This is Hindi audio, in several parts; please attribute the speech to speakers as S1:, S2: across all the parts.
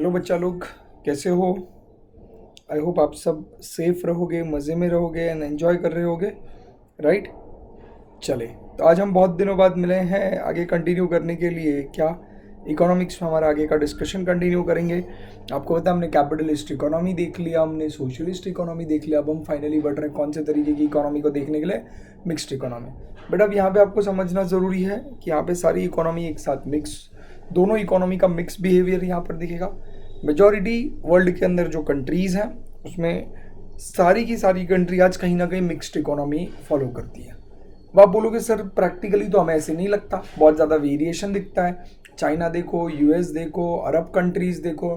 S1: हेलो बच्चा लोग, कैसे हो? आई होप आप सब सेफ रहोगे, मज़े में रहोगे एंड एंजॉय कर रहे होगे, राइट? चले, तो आज हम बहुत दिनों बाद मिले हैं आगे कंटिन्यू करने के लिए। क्या इकोनॉमिक्स में हमारा आगे का डिस्कशन कंटिन्यू करेंगे। आपको पता है हमने कैपिटलिस्ट इकोनॉमी देख लिया, हमने सोशलिस्ट इकोनॉमी देख लिया, अब हम फाइनली बढ़ रहे हैं कौन से तरीके की इकोनॉमी को देखने के लिए, मिक्स्ड इकोनॉमी। बट अब यहाँ पे आपको समझना ज़रूरी है कि यहाँ पे सारी इकोनॉमी एक साथ मिक्स, दोनों इकोनॉमी का मिक्स बिहेवियर यहाँ पर दिखेगा। मेजॉरिटी वर्ल्ड के अंदर जो कंट्रीज़ हैं उसमें सारी की सारी कंट्री आज कहीं ना कहीं मिक्स्ड इकोनॉमी फॉलो करती है। अब आप बोलोगे सर प्रैक्टिकली तो हमें ऐसे नहीं लगता, बहुत ज़्यादा वेरिएशन दिखता है। चाइना देखो, यूएस देखो, अरब कंट्रीज़ देखो,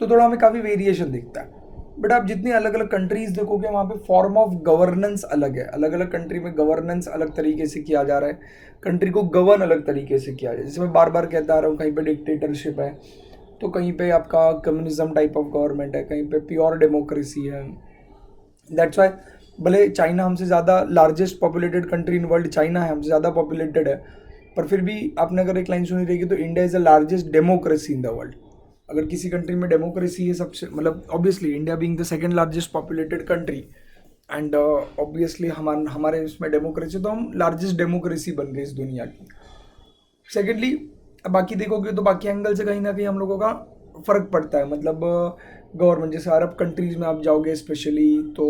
S1: तो थोड़ा हमें काफ़ी वेरिएशन दिखता है। बट आप जितनी अलग अलग कंट्रीज़ देखोगे वहाँ पे फॉर्म ऑफ गवर्नेंस अलग है। अलग अलग कंट्री में गवर्नेंस अलग तरीके से किया जा रहा है, कंट्री को गवर्न अलग तरीके से किया जाए। जैसे मैं बार बार कहता आ रहा हूँ, कहीं पे डिक्टेटरशिप है, तो कहीं पे आपका कम्युनिज्म टाइप ऑफ गवर्नमेंट है, कहीं पे प्योर डेमोक्रेसी है। दैट्स वाई भले चाइना हमसे ज़्यादा largest populated country in world China है, हमसे ज़्यादा पॉपुलेटेड है, पर फिर भी आपने अगर एक लाइन सुनी रहेगी तो India is the largest democracy in the world. अगर किसी कंट्री में डेमोक्रेसी है सबसे, मतलब obviously India being the second largest populated country and obviously हमारे इसमें डेमोक्रेसी, तो हम लार्जेस्ट डेमोक्रेसी बन गए इस दुनिया की। सेकेंडली बाकी देखोगे तो बाकी एंगल से कहीं ना कहीं हम लोगों का फ़र्क पड़ता है। मतलब गवर्नमेंट, जैसे अरब कंट्रीज़ में आप जाओगे स्पेशली, तो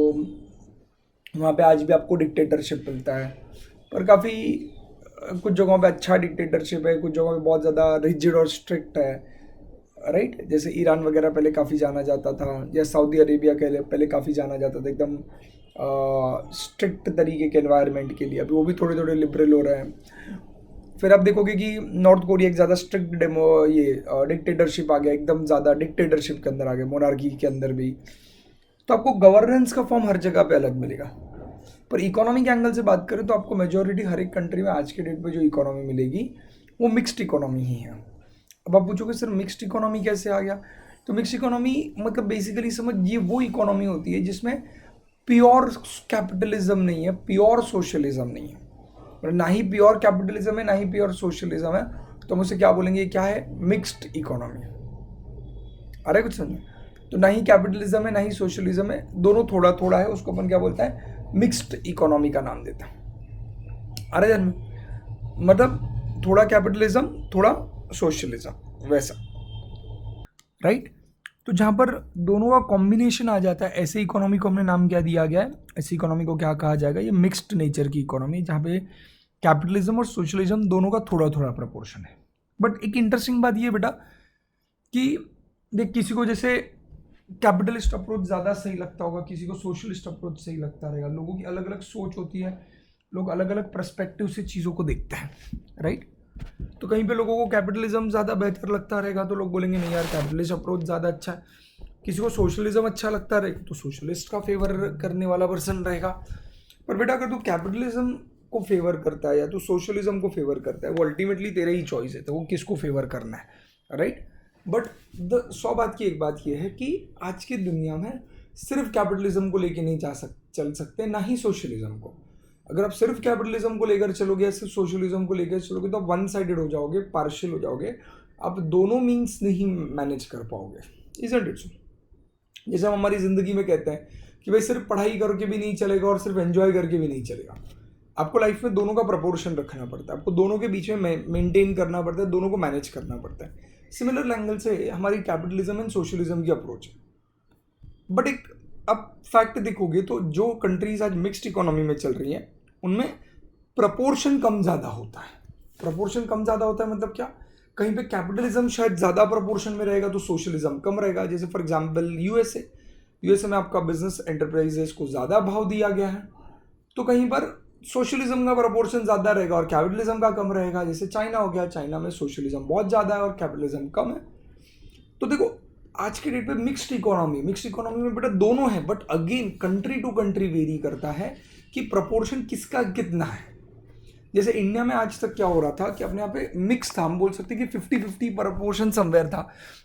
S1: वहाँ पे आज भी आपको डिक्टेटरशिप मिलता है, पर काफ़ी कुछ जगहों पे अच्छा डिक्टेटरशिप है, कुछ जगहों पे बहुत ज़्यादा रिजिड और स्ट्रिक्ट है, राइट? जैसे ईरान वगैरह पहले काफ़ी जाना जाता था, या सऊदी अरेबिया के लिए पहले काफ़ी जाना जाता था एकदम स्ट्रिक्ट तरीके के एनवायरनमेंट के लिए। अभी वो भी थोड़े थोड़े लिबरल हो रहे हैं। फिर आप देखोगे कि नॉर्थ कोरिया एक ज़्यादा स्ट्रिक्ट डिक्टेटरशिप आ गया, एकदम ज़्यादा डिक्टेटरशिप के अंदर आ गया, मोनार्की के अंदर भी। तो आपको गवर्नेंस का फॉर्म हर जगह पे अलग मिलेगा। पर इकोनॉमी के एंगल से बात करें तो आपको मेजोरिटी हर एक कंट्री में आज के डेट पे जो इकोनॉमी मिलेगी वो मिक्स्ड इकोनॉमी ही है। अब आप पूछोगे सर मिक्स्ड इकोनॉमी कैसे आ गया? तो मिक्स्ड इकोनॉमी मतलब बेसिकली समझिए वो इकोनॉमी होती है जिसमें प्योर कैपिटलिज्म नहीं है, प्योर सोशलिज्म नहीं है, मतलब ना ही प्योर कैपिटलिज्म है ना ही प्योर सोशलिज्म है। तो हम उसे क्या बोलेंगे, क्या है? Mixed economy. अरे कुछ समझे? तो ना ही कैपिटलिज्म है ना ही सोशलिज्म है, दोनों थोड़ा थोड़ा है, उसको अपन क्या बोलता है? मिक्स्ड इकोनॉमी का नाम देता है। अरे जन मतलब थोड़ा कैपिटलिज्म थोड़ा सोशलिज्म वैसा, राइट? तो जहाँ पर दोनों का कॉम्बिनेशन आ जाता है, ऐसे इकोनॉमी को हमने नाम क्या दिया गया है? ऐसी इकोनॉमी को क्या कहा जाएगा? ये मिक्स्ड नेचर की इकोनॉमी, जहाँ पे कैपिटलिज्म और सोशलिज्म दोनों का थोड़ा थोड़ा प्रपोर्शन है। बट एक इंटरेस्टिंग बात ये बेटा कि देख, किसी को जैसे कैपिटलिस्ट अप्रोच ज़्यादा सही लगता होगा, किसी को सोशलिस्ट अप्रोच सही लगता रहेगा। लोगों की अलग अलग सोच होती है, लोग अलग अलग पर्सपेक्टिव से चीज़ों को देखते हैं, राइट? तो कहीं पे लोगों को कैपिटलिज्म ज़्यादा बेहतर लगता रहेगा तो लोग बोलेंगे नहीं यार कैपिटलिस्ट अप्रोच ज़्यादा अच्छा है। किसी को सोशलिज्म अच्छा लगता रहेगा तो सोशलिस्ट का फेवर करने वाला पर्सन रहेगा। पर बेटा अगर तू कैपिटलिज्म को फेवर करता है या तू सोशलिज्म को फेवर करता है, वो अल्टीमेटली तेरा ही चॉइस है, तो वो किसको फेवर करना है, राइट? बट द 100 बात की एक बात यह है कि आज की दुनिया में सिर्फ कैपिटलिज्म को लेके नहीं चल सकते, ना ही सोशलिज्म को। अगर आप सिर्फ कैपिटलिज्म को लेकर चलोगे या सिर्फ सोशलिज्म को लेकर चलोगे तो आप वन साइडेड हो जाओगे, पार्शियल हो जाओगे, आप दोनों मीन्स नहीं मैनेज कर पाओगे। Isn't it so? जैसे हम हमारी ज़िंदगी में कहते हैं कि भाई सिर्फ पढ़ाई करके भी नहीं चलेगा और सिर्फ एंजॉय करके भी नहीं चलेगा, आपको लाइफ में दोनों का प्रपोर्शन रखना पड़ता है, आपको दोनों के बीच में मेंटेन करना पड़ता है, दोनों को मैनेज करना पड़ता है। सिमिलर एंगल से हमारी कैपिटलिज्म एंड सोशलिज्म की अप्रोच है। बट एक अब फैक्ट देखोगे तो जो कंट्रीज आज मिक्स्ड इकोनॉमी में चल रही हैं उनमें प्रपोर्शन कम ज़्यादा होता है। प्रपोर्शन कम ज़्यादा होता है मतलब क्या? कहीं पे कैपिटलिज्म शायद ज़्यादा प्रपोर्शन में रहेगा तो सोशलिज्म कम रहेगा। जैसे फॉर एग्जांपल यूएसए में आपका बिजनेस एंटरप्राइजेस को ज़्यादा भाव दिया गया है, तो कहीं पर सोशलिज्म का प्रपोर्शन ज़्यादा रहेगा और कैपिटलिज्म का कम रहेगा। जैसे चाइना हो गया, चाइना में सोशलिज्म बहुत ज़्यादा है और कैपिटलिज्म कम है। तो देखो आज के डेट पे मिक्स्ड इकोनॉमी में बेटा दोनों है, but again country to country vary करता है कि प्रपोर्शन किसका कितना है। जैसे इंडिया में आज तक क्या हो रहा था कि अपने यहाँ पे मिक्स था, हम बोल सकते हैं कि 50-50 प्रपोर्शन समवेयर था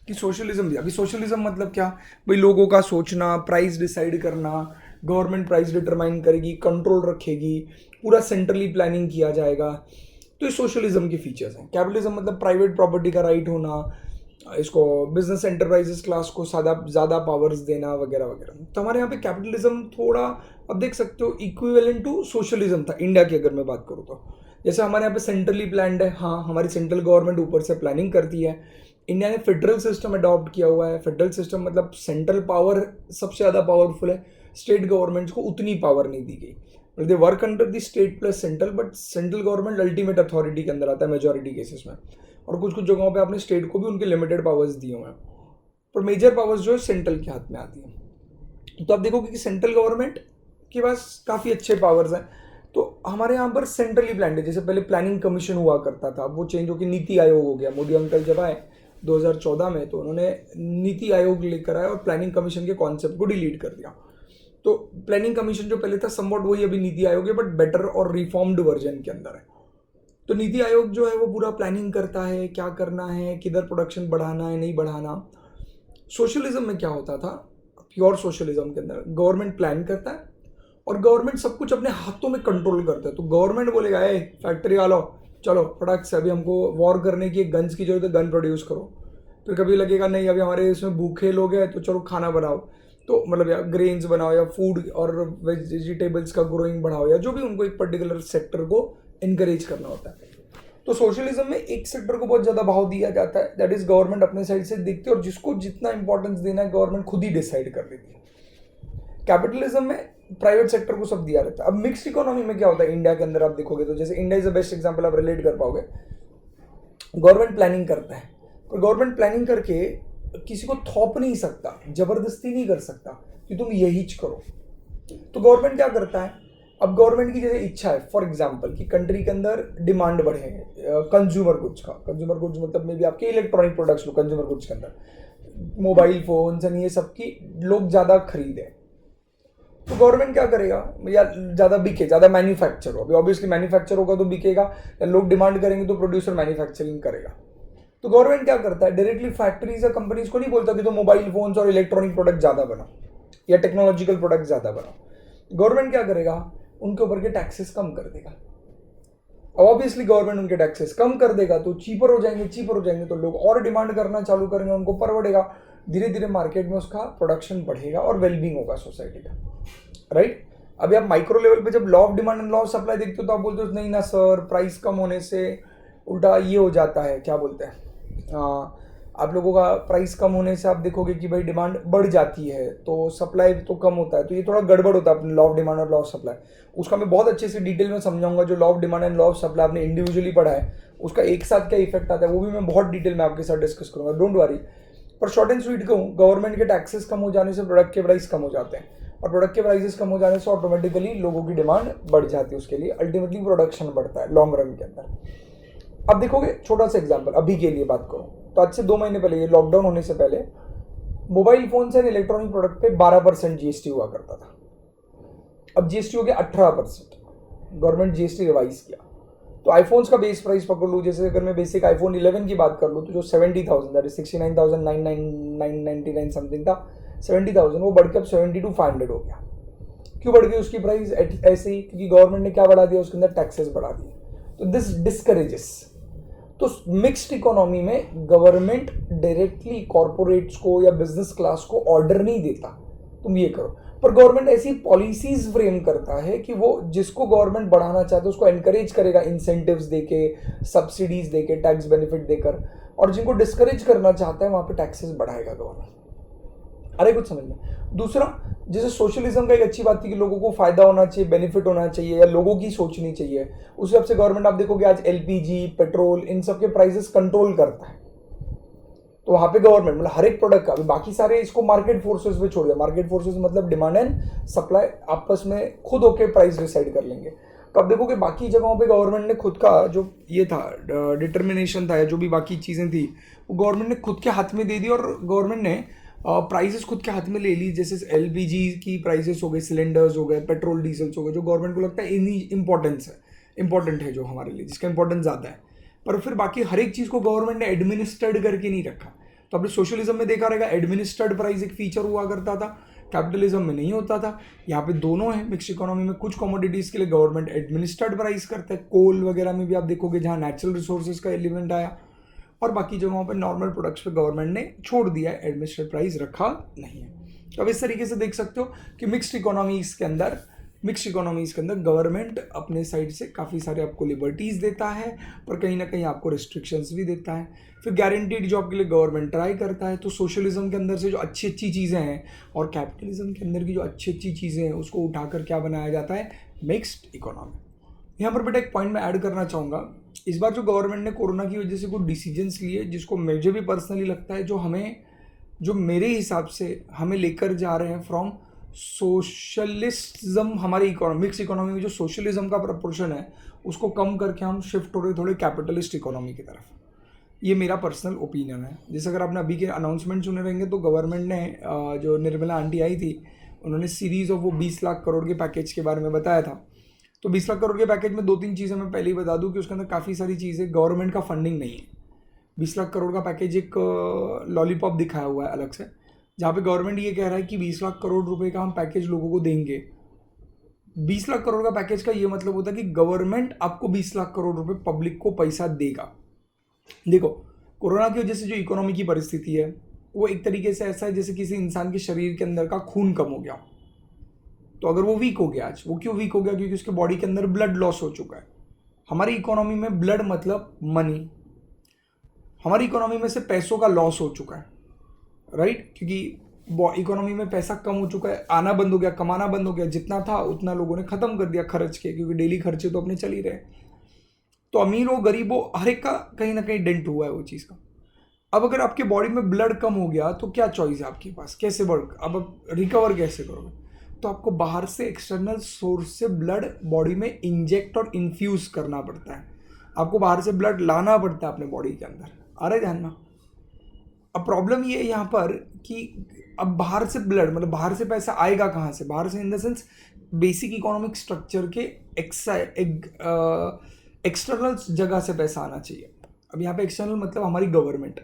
S1: कि सोशलिज्म भी। अभी सोशलिज्म मतलब क्या भाई? लोगों का सोचना, प्राइस डिसाइड करना, गवर्नमेंट प्राइस डिटरमाइन करेगी, कंट्रोल रखेगी, पूरा सेंट्रली प्लानिंग किया जाएगा, तो ये सोशलिज्म के फीचर्स हैं। कैपिटलिज्म मतलब प्राइवेट प्रॉपर्टी का राइट होना, इसको बिजनेस एंटरप्राइजेस क्लास को ज़्यादा पावर्स देना वगैरह वगैरह। तो हमारे यहाँ पे कैपिटलिज्म थोड़ा, अब देख सकते हो, इक्विवेलेंट टू सोशलिज्म था इंडिया की अगर मैं बात करूँ तो। जैसे हमारे यहाँ पे सेंट्रली प्लान्ड है, हाँ हमारी सेंट्रल गवर्नमेंट ऊपर से प्लानिंग करती है। इंडिया ने फेडरल सिस्टम अडॉप्ट किया हुआ है। फेडरल सिस्टम मतलब सेंट्रल पावर सबसे ज़्यादा पावरफुल है, स्टेट गवर्नमेंट्स को उतनी पावर नहीं दी गई। They work under the state plus central, but central government ultimate authority के अंदर आता है मेजोरिटी केसेस में। और कुछ कुछ जगहों पे आपने स्टेट को भी उनके लिमिटेड पावर्स दिए हुए हैं, पर मेजर पावर्स जो है सेंट्रल के हाथ में आती है। तो आप देखोगे कि सेंट्रल गवर्नमेंट के पास काफ़ी अच्छे पावर्स हैं। तो हमारे यहाँ पर सेंट्रली प्लान्ड है। जैसे पहले प्लानिंग कमीशन हुआ करता था, अब वो चेंज होकर नीति आयोग हो गया। मोदी अंकल जब आए 2014 में, तो उन्होंने नीति आयोग लेकर आए और प्लानिंग कमीशन के कॉन्सेप्ट को डिलीट कर दिया। तो प्लानिंग कमीशन जो पहले था समवॉट वही अभी नीति आयोग है, बट बेटर और रिफॉर्म्ड वर्जन के अंदर है। तो नीति आयोग जो है वो पूरा प्लानिंग करता है, क्या करना है, किधर प्रोडक्शन बढ़ाना है, नहीं बढ़ाना। सोशलिज्म में क्या होता था, प्योर सोशलिज्म के अंदर गवर्नमेंट प्लान करता है और गवर्नमेंट सब कुछ अपने हाथों में कंट्रोल करता है। तो गवर्नमेंट बोलेगा, ए फैक्ट्री वालों चलो प्रोडक्ट्स, अभी हमको वॉर करने की गन्स की जरूरत है, गन प्रोड्यूस करो। फिर कभी लगेगा नहीं अभी हमारे इसमें भूखे लोग हैं तो चलो खाना बनाओ, तो मतलब या ग्रेन्स बनाओ या फूड और वेजिटेबल्स का ग्रोइंग बढ़ाओ, या जो भी उनको एक पर्टिकुलर सेक्टर को इनकरेज करना होता है। तो सोशलिज्म में एक सेक्टर को बहुत ज़्यादा भाव दिया जाता है, दैट इज गवर्नमेंट अपने साइड से देखती है और जिसको जितना इंपॉर्टेंस देना है गवर्नमेंट खुद ही डिसाइड कर लेती है। कैपिटलिज्म में प्राइवेट सेक्टर को सब दिया रहता है। अब मिक्स्ड इकोनॉमी में क्या होता है इंडिया के अंदर, आप देखोगे तो जैसे India is the best example, आप रिलेट कर पाओगे। गवर्नमेंट प्लानिंग करता है, पर गवर्नमेंट प्लानिंग करके किसी को थोप नहीं सकता, जबरदस्ती नहीं कर सकता कि तुम यही करो। तो गवर्नमेंट क्या करता है, अब गवर्नमेंट की जैसे इच्छा है फॉर एग्जांपल कि कंट्री के अंदर डिमांड बढ़े कंज्यूमर गुड्स का। कंज्यूमर गुड्स मतलब में भी आपके इलेक्ट्रॉनिक प्रोडक्ट्स लो, कंज्यूमर गुड्स के अंदर मोबाइल फोन्स एंड ये सब की लोग ज़्यादा खरीदे। तो गवर्नमेंट क्या करेगा, या ज़्यादा बिके, ज़्यादा मैन्युफैक्चर हो। अभी ऑब्वियसली मैन्युफैक्चर होगा तो बिकेगा, या लोग डिमांड करेंगे तो प्रोड्यूसर मैन्युफैक्चरिंग करेगा। तो गवर्नमेंट क्या करता है, डायरेक्टली फैक्ट्रीज या कंपनीज को नहीं बोलता कि तो मोबाइल फोन्स और इलेक्ट्रॉनिक प्रोडक्ट ज़्यादा बनाओ या टेक्नोलॉजिकल प्रोडक्ट ज़्यादा बनाओ। गवर्नमेंट क्या करेगा, उनके ऊपर के टैक्सेस कम कर देगा। अब ऑब्वियसली गवर्नमेंट उनके टैक्सेस कम कर देगा तो चीपर हो जाएंगे, तो लोग और डिमांड करना चालू करेंगे, उनको परवड़ेगा। धीरे धीरे मार्केट में उसका प्रोडक्शन बढ़ेगा और वेलबींग होगा सोसाइटी का, राइट। अभी आप माइक्रो लेवल पे जब law of demand and law of supply देखते हो तो आप बोलते हो नहीं ना सर, प्राइस कम होने से उल्टा ये हो जाता है, क्या बोलते हैं, आप लोगों का प्राइस कम होने से आप देखोगे कि भाई डिमांड बढ़ जाती है तो सप्लाई तो कम होता है। तो ये थोड़ा गड़बड़ होता है अपने लॉ ऑफ डिमांड और लॉ ऑफ सप्लाई। उसका मैं बहुत अच्छे से डिटेल में समझाऊंगा। जो law of demand and law of supply आपने इंडिविजुअली पढ़ा है उसका एक साथ क्या इफेक्ट आता है वो भी मैं बहुत डिटेल में आपके साथ डिस्कस करूंगा, डोंट वरी। पर शॉर्ट एंड स्वीट कहूँ, गवर्नमेंट के टैक्सेस कम हो जाने से प्रोडक्ट के प्राइस कम हो जाते हैं, और प्रोडक्ट के प्राइसेस कम हो जाने से ऑटोमेटिकली लोगों की डिमांड बढ़ जाती है, उसके लिए अल्टीमेटली प्रोडक्शन बढ़ता है लॉन्ग रन के अंदर। अब देखोगे छोटा सा एग्जांपल, अभी के लिए बात करूं तो आज से 2 महीने पहले, ये लॉकडाउन होने से पहले, मोबाइल फोन से इलेक्ट्रॉनिक प्रोडक्ट पे 12% जीएसटी हुआ करता था। अब जीएसटी हो गया 18%, गवर्नमेंट जीएसटी रिवाइज किया। तो आईफोन्स का बेस प्राइस पकड़ लूँ, जैसे अगर मैं बेसिक आईफोन 11 की बात कर लूँ तो जो 70,000 दैट इज 69,999 समथिंग था, 70,000 वो बढ़ के अब 72,500 हो गया। क्यों बढ़ गई उसकी प्राइस ऐसे ही, क्योंकि गवर्नमेंट ने क्या बढ़ा दिया, उसके अंदर टैक्सेस बढ़ा दिए। तो दिस डिस्करेजेस। तो मिक्स्ड इकोनॉमी में गवर्नमेंट डायरेक्टली कॉर्पोरेट्स को या बिजनेस क्लास को ऑर्डर नहीं देता तुम ये करो, पर गवर्नमेंट ऐसी पॉलिसीज फ्रेम करता है कि वो जिसको गवर्नमेंट बढ़ाना चाहता है उसको एनकरेज करेगा, इंसेंटिव्स देके, सब्सिडीज देके, टैक्स बेनिफिट देकर, और जिनको डिस्करेज करना चाहता है वहां पे टैक्सेस बढ़ाएगा गवर्नमेंट। अरे कुछ समझ में। दूसरा, जैसे सोशलिज्म का एक अच्छी बात थी कि लोगों को फायदा होना चाहिए, बेनिफिट होना चाहिए, या लोगों की सोचनी चाहिए, उस हिसाब से गवर्नमेंट आप देखोगे आज एलपीजी, पेट्रोल, इन सब के प्राइसेस कंट्रोल करता है। तो वहां पे गवर्नमेंट मतलब हर एक प्रोडक्ट का, अभी बाकी सारे इसको मार्केट फोर्सेस पे छोड़ दिया। मार्केट फोर्सेस मतलब डिमांड एंड सप्लाई आपस में खुद होके प्राइस डिसाइड कर लेंगे। तो आप देखोगे बाकी जगहों पे गवर्नमेंट ने खुद का जो ये था डिटर्मिनेशन था, या जो भी बाकी चीज़ें थी वो गवर्नमेंट ने खुद के हाथ में दे दी, और गवर्नमेंट ने प्राइसेस खुद के हाथ में ले ली। जैसे एलपीजी की प्राइसेस हो गए, सिलेंडर्स हो गए, पेट्रोल डीजल्स हो गए, जो गवर्नमेंट को लगता है इन्हीं इंपॉर्टेंट है जो हमारे लिए, जिसका इंपॉर्टेंस ज़्यादा है। पर फिर बाकी हर एक चीज़ को गवर्नमेंट ने एडमिनिस्ट्रेड करके नहीं रखा। तो आपने सोशलिज्म में देखा रहेगा एडमिनिस्ट्रेड प्राइस एक फीचर हुआ करता था, कैपिटलिज्म में नहीं होता था। यहाँ पे दोनों है। मिक्स इकोनॉमी में कुछ कमोडिटीज़ के लिए गवर्नमेंट एडमिनिस्ट्रेड प्राइस करता है, कोल वगैरह में भी आप देखोगे जहाँ नेचुरल रिसोर्सेज का एलिमेंट आया, और बाकी जगहों पर नॉर्मल प्रोडक्ट्स पे गवर्नमेंट ने छोड़ दिया है, एडमिनिस्ट्रेटिव प्राइस रखा नहीं है। तो अब इस तरीके से देख सकते हो कि मिक्स्ड इकोनॉमीज़ के अंदर गवर्नमेंट अपने साइड से काफ़ी सारे आपको लिबर्टीज़ देता है, पर कहीं ना कहीं आपको रिस्ट्रिक्शंस भी देता है। फिर गारंटीड जॉब के लिए गवर्नमेंट ट्राई करता है। तो सोशलिज्म के अंदर से जो अच्छी अच्छी चीज़ें हैं और कैपिटलिज्म के अंदर की जो अच्छी अच्छी चीज़ें हैं उसको उठाकर क्या बनाया जाता है, मिक्स्ड इकोनॉमी। यहाँ पर बेटा एक पॉइंट मैं ऐड करना चाहूँगा। इस बार जो गवर्नमेंट ने कोरोना की वजह से कुछ डिसीजंस लिए जिसको मुझे भी पर्सनली लगता है जो मेरे हिसाब से हमें लेकर जा रहे हैं फ्रॉम सोशलिज्म, हमारी मिक्स इकोनॉमी में जो सोशलिज्म का प्रपोर्शन है उसको कम करके हम शिफ्ट हो रहे थोड़े कैपिटलिस्ट इकोनॉमी की तरफ। ये मेरा पर्सनल ओपिनियन है। जैसे अगर आपने अभी के अनाउंसमेंट सुने रहेंगे तो गवर्नमेंट ने जो निर्मला आंटी आई थी उन्होंने सीरीज़ ऑफ वो 20 लाख करोड़ के पैकेज के बारे में बताया था। तो 20 लाख करोड़ के पैकेज में 2-3 चीज़ें मैं पहले ही बता दूं कि उसके अंदर काफ़ी सारी चीज़ें गवर्नमेंट का फंडिंग नहीं है। 20 लाख करोड़ का पैकेज एक लॉलीपॉप दिखाया हुआ है अलग से, जहाँ पे गवर्नमेंट ये कह रहा है कि 20 लाख करोड़ रुपए का हम पैकेज लोगों को देंगे। 20 लाख करोड़ का पैकेज का ये मतलब होता है कि गवर्नमेंट आपको 20 लाख करोड़ रुपए पब्लिक को पैसा देगा। देखो, कोरोना की वजह से जो इकोनॉमी की परिस्थिति है वो एक तरीके से ऐसा है जैसे किसी इंसान के शरीर के अंदर का खून कम हो गया। तो अगर वो वीक हो गया, आज वो क्यों वीक हो गया, क्योंकि उसके बॉडी के अंदर ब्लड लॉस हो चुका है। हमारी इकोनॉमी में ब्लड मतलब मनी, हमारी इकोनॉमी में से पैसों का लॉस हो चुका है, राइट। क्योंकि इकोनॉमी में पैसा कम हो चुका है, आना बंद हो गया, कमाना बंद हो गया, जितना था उतना लोगों ने खत्म कर दिया खर्च के, क्योंकि डेली खर्चे तो अपने चल ही रहे। तो अमीर हो गरीब हो हर एक का कहीं ना कहीं डेंट हुआ है वो चीज़ का। अब अगर आपके बॉडी में ब्लड कम हो गया तो क्या चॉइस है आपके पास, कैसे वर्क, अब आप रिकवर कैसे करोगे। तो आपको बाहर से एक्सटर्नल सोर्स से ब्लड बॉडी में इंजेक्ट और इन्फ्यूज़ करना पड़ता है। आपको बाहर से ब्लड लाना पड़ता है अपने बॉडी के अंदर, आ रहा है ध्यान में। अब प्रॉब्लम ये है यहाँ पर कि अब बाहर से ब्लड मतलब बाहर से पैसा आएगा कहाँ से, बाहर से in the sense basic economic structure के एक्सटर्नल जगह से पैसा आना चाहिए। अब यहाँ पे एक्सटर्नल मतलब हमारी गवर्नमेंट।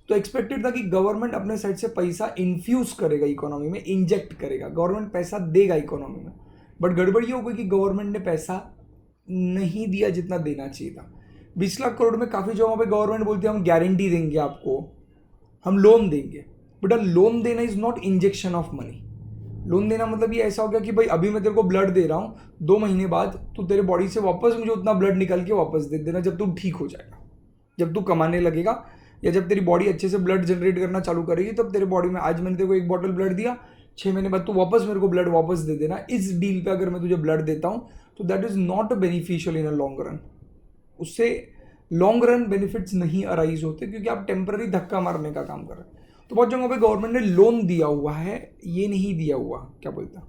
S1: तो एक्सपेक्टेड था कि गवर्नमेंट अपने साइड से पैसा इन्फ्यूज करेगा इकोनॉमी में, इंजेक्ट करेगा, गवर्नमेंट पैसा देगा इकोनॉमी में। बट गड़बड़ ये हो गई कि गवर्नमेंट ने पैसा नहीं दिया जितना देना चाहिए था। 20 लाख करोड़ में काफ़ी जगहों पे गवर्नमेंट बोलती है हम गारंटी देंगे आपको, हम लोन देंगे। बट लोन देना is not injection of money. Loan देना मतलब ये ऐसा हो गया कि भाई अभी मैं तेरे को ब्लड दे रहा हूँ, 2 महीने बाद तू तेरे बॉडी से वापस मुझे उतना ब्लड निकल के वापस दे देना जब तू ठीक हो जाएगा, जब तू कमाने लगेगा, या जब तेरी बॉडी अच्छे से ब्लड जनरेट करना चालू करेगी तब तेरे बॉडी में, आज मैंने तेरे को 1 बॉटल ब्लड दिया, 6 महीने बाद तू वापस मेरे को ब्लड वापस दे देना। इस डील पे अगर मैं तुझे ब्लड देता हूँ तो that is not beneficial in a long run. उससे लॉन्ग रन बेनिफिट्स नहीं अराइज होते क्योंकि आप टेम्पररी धक्का मारने का काम कर रहे हैं। तो बहुत जगहों पे गवर्नमेंट ने लोन दिया हुआ है, ये नहीं दिया हुआ, क्या बोलता है,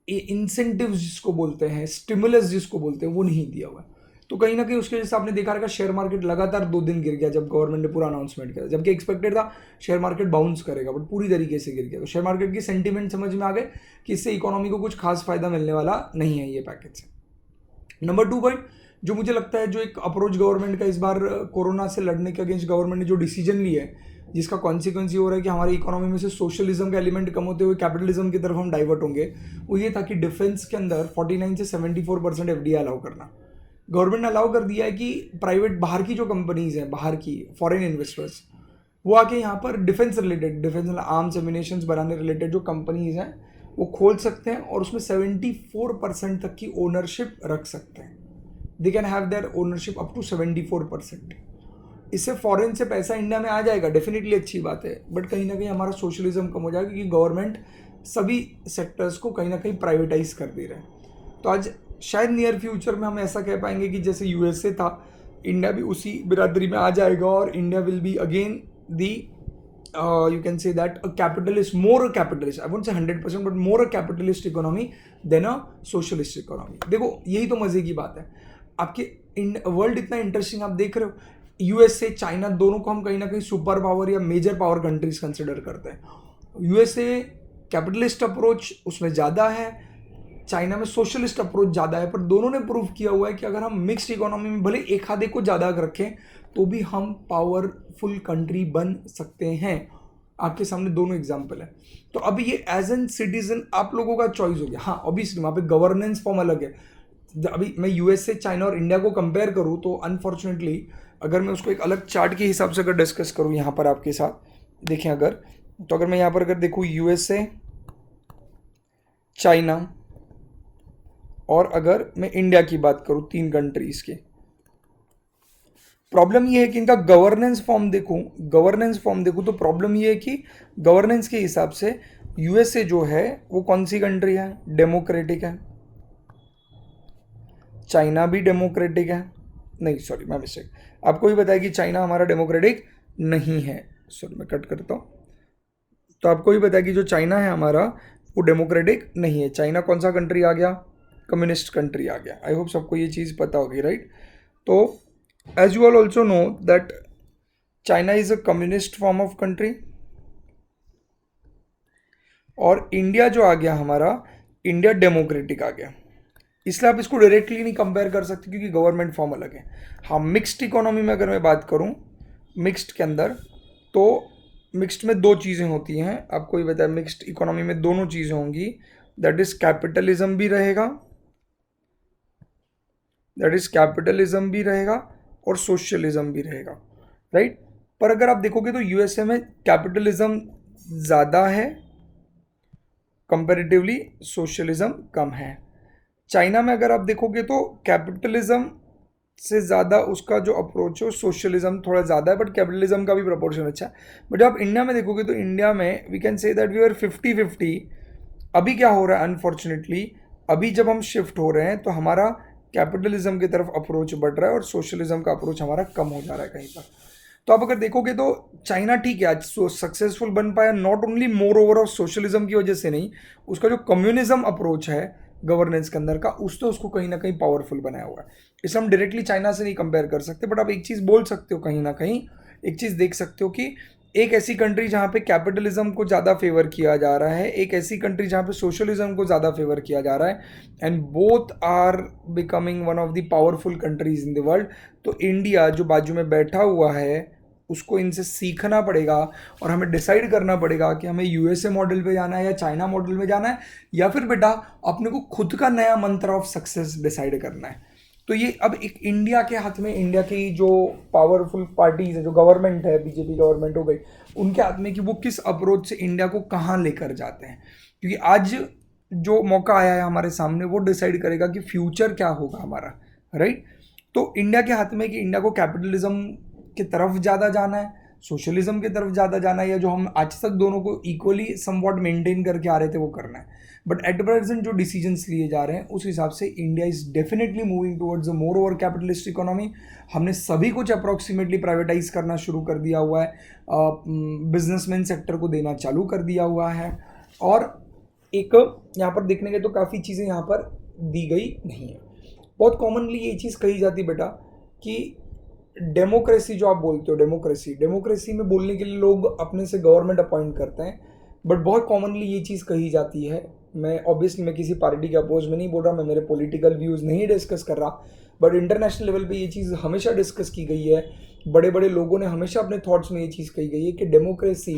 S1: इंसेंटिव जिसको बोलते हैं, स्टिमुलस जिसको बोलते हैं, वो नहीं दिया हुआ है। तो कहीं ना कहीं उसके वजह से आपने देखा रहेगा शेयर मार्केट लगातार 2 दिन गिर गया जब गवर्नमेंट ने पूरा अनाउंसमेंट किया, जबकि एक्सपेक्टेड था शेयर मार्केट बाउंस करेगा, बट पूरी तरीके से गिर गया। तो शेयर मार्केट की सेंटीमेंट समझ में आ गए कि इससे इकोनॉमी को कुछ खास फायदा मिलने वाला नहीं है ये पैकेज से। नंबर 2 पॉइंट जो मुझे लगता है, जो एक अप्रोच गवर्नमेंट का इस बार कोरोना से लड़ने के अगेंस्ट गवर्नमेंट ने जो डिसीजन लिया है, जिसका कॉन्सिक्वेंस ये हो रहा है कि हमारी इकोनॉमी में से सोशलिज्म का एलिमेंट कम होते हुए कैपिटलिज्म की तरफ हम डाइवर्ट होंगे, वो ये था कि डिफेंस के अंदर 49 से 74% एफडीआई अलाउ करना। गवर्नमेंट ने अलाउ कर दिया है कि प्राइवेट बाहर की जो कंपनीज हैं, बाहर की फॉरेन इन्वेस्टर्स, वो आके यहाँ पर डिफेंस आर्म्स एम्यूनेशंस बनाने रिलेटेड जो कंपनीज हैं वो खोल सकते हैं और उसमें 74% तक की ओनरशिप रख सकते हैं। They can have their ownership up to 74%। इससे फॉरेन से पैसा इंडिया में आ जाएगा, डेफिनेटली अच्छी बात है, बट कहीं ना कहीं हमारा सोशलिज्म कम हो जाएगा क्योंकि गवर्नमेंट सभी सेक्टर्स को कहीं ना कहीं प्राइवेटाइज कर दे रहे हैं। तो आज शायद नियर फ्यूचर में हम ऐसा कह पाएंगे कि जैसे यूएसए था, इंडिया भी उसी बिरादरी में आ जाएगा और India will be again the you can say that more capitalist, I won't say 100% but more a capitalist economy than a socialist economy. देखो यही तो मजे की बात है, आपके वर्ल्ड इतना इंटरेस्टिंग आप देख रहे हो, यूएसए चाइना दोनों को हम कहीं ना कहीं सुपर पावर या मेजर पावर कंट्रीज कंसिडर करते हैं। यूएसए कैपिटलिस्ट अप्रोच उसमें ज़्यादा है, चाइना में सोशलिस्ट अप्रोच ज़्यादा है, पर दोनों ने प्रूव किया हुआ है कि अगर हम मिक्स्ड इकोनॉमी में भले एक आधे को ज़्यादा रखें तो भी हम पावरफुल कंट्री बन सकते हैं। आपके सामने दोनों एग्जाम्पल है। तो अभी ये एज एन सिटीजन आप लोगों का चॉइस हो गया। हाँ ऑब्वियसली वहाँ पे गवर्नेंस फॉर्म अलग है। अभी मैं यूएसए, चाइना और इंडिया को कंपेयर करूँ तो अनफॉर्चुनेटली अगर मैं उसको एक अलग चार्ट के हिसाब से अगर डिस्कस करूँ यहाँ पर आपके साथ, देखें अगर, तो अगर मैं यहाँ पर अगर देखूँ यूएसए, चाइना और अगर मैं इंडिया की बात करूँ, 3 कंट्रीज़ के, प्रॉब्लम ये है कि इनका गवर्नेंस फॉर्म देखूँ तो प्रॉब्लम ये है कि गवर्नेंस के हिसाब से यूएसए जो है वो कौन सी कंट्री है, डेमोक्रेटिक है। चाइना भी डेमोक्रेटिक है, नहीं सॉरी मैं मिस्टेक, आपको भी बताया कि चाइना हमारा डेमोक्रेटिक नहीं है, सॉरी मैं कट करता हूँ। तो आपको भी बताया कि जो चाइना है हमारा वो डेमोक्रेटिक नहीं है। चाइना कौन सा कंट्री आ गया, कम्युनिस्ट कंट्री आ गया। आई होप सबको ये चीज़ पता होगी, राइट। तो as you all also know that China is a communist form of country, और इंडिया जो आ गया हमारा, इंडिया डेमोक्रेटिक आ गया। इसलिए आप इसको डायरेक्टली नहीं कंपेयर कर सकते क्योंकि गवर्नमेंट फॉर्म अलग है। हाँ, मिक्स्ड इकोनॉमी में अगर मैं बात करूँ, मिक्स्ड के अंदर, तो मिक्स्ड में दो चीज़ें होती हैं, आपको ही बताया मिक्स्ड इकोनॉमी में दोनों चीज़ें होंगी, दैट इज़ कैपिटलिज्म भी रहेगा, और सोशलिज्म भी रहेगा, राइट। पर अगर आप देखोगे तो यूएसए में कैपिटलिज्म ज़्यादा है, कंपैरेटिवली सोशलिज्म कम है। चाइना में अगर आप देखोगे तो कैपिटलिज्म से ज़्यादा उसका जो अप्रोच है वो सोशलिज्म थोड़ा ज़्यादा है, बट कैपिटलिज्म का भी प्रोपोर्शन अच्छा है। बट जब आप इंडिया में देखोगे तो इंडिया में we can say that we are 50-50। अभी क्या हो रहा है, अनफॉर्चुनेटली अभी जब हम शिफ्ट हो रहे हैं तो हमारा कैपिटलिज्म की तरफ अप्रोच बढ़ रहा है और सोशलिज्म का अप्रोच हमारा कम हो जा रहा है कहीं पर। तो आप अगर देखोगे तो चाइना ठीक है आज सक्सेसफुल बन पाया, not only more over of socialism की वजह से नहीं, उसका जो कम्युनिज्म अप्रोच है गवर्नेंस के अंदर का, उसने उसको कहीं ना कहीं पावरफुल बनाया हुआ है। इसलिए हम डायरेक्टली चाइना से नहीं कंपेयर कर सकते, बट आप एक चीज़ बोल सकते हो, कहीं ना कहीं एक चीज़ देख सकते हो कि एक ऐसी कंट्री जहाँ पे कैपिटलिज्म को ज़्यादा फेवर किया जा रहा है, एक ऐसी कंट्री जहाँ पे सोशलिज्म को ज़्यादा फेवर किया जा रहा है, and both are becoming one of the powerful countries in the world. तो इंडिया जो बाजू में बैठा हुआ है उसको इनसे सीखना पड़ेगा और हमें डिसाइड करना पड़ेगा कि हमें यूएसए मॉडल पे जाना है या चाइना मॉडल में जाना है, या फिर बेटा अपने को खुद का नया मंत्र ऑफ सक्सेस डिसाइड करना है। तो ये अब एक इंडिया के हाथ में, इंडिया की जो पावरफुल पार्टीज है, जो गवर्नमेंट है, बीजेपी गवर्नमेंट हो गई, उनके हाथ में कि वो किस अप्रोच से इंडिया को कहाँ लेकर जाते हैं। क्योंकि आज जो मौका आया है हमारे सामने वो डिसाइड करेगा कि फ्यूचर क्या होगा हमारा, राइट। तो इंडिया के हाथ में कि इंडिया को कैपिटलिज्म की तरफ ज़्यादा जाना है, सोशलिज्म की तरफ ज़्यादा जाना है, या जो हम आज तक दोनों को इक्वली समवॉट मेंटेन करके आ रहे थे वो करना है। बट एट प्रेजेंट जो डिसीजंस लिए जा रहे हैं उस हिसाब से India is definitely moving towards a more over capitalist economy. हमने सभी कुछ अप्रॉक्सीमेटली प्राइवेटाइज करना शुरू कर दिया हुआ है, बिजनेसमैन सेक्टर को देना चालू कर दिया हुआ है, और एक यहाँ पर देखने गए तो काफ़ी चीज़ें यहाँ पर दी गई नहीं है। बहुत कॉमनली ये चीज़ कही जाती बेटा कि डेमोक्रेसी जो आप बोलते हो, डेमोक्रेसी में बोलने के लिए लोग अपने से गवर्नमेंट अपॉइंट करते हैं, बट बहुत कॉमनली ये चीज़ कही जाती है। मैं ऑब्वियसली मैं किसी पार्टी के अपोज में नहीं बोल रहा, मैं मेरे पॉलिटिकल व्यूज़ नहीं डिस्कस कर रहा, बट इंटरनेशनल लेवल पे ये चीज़ हमेशा डिस्कस की गई है। बड़े बड़े लोगों ने हमेशा अपने थॉट्स में ये चीज़ कही गई है कि democracy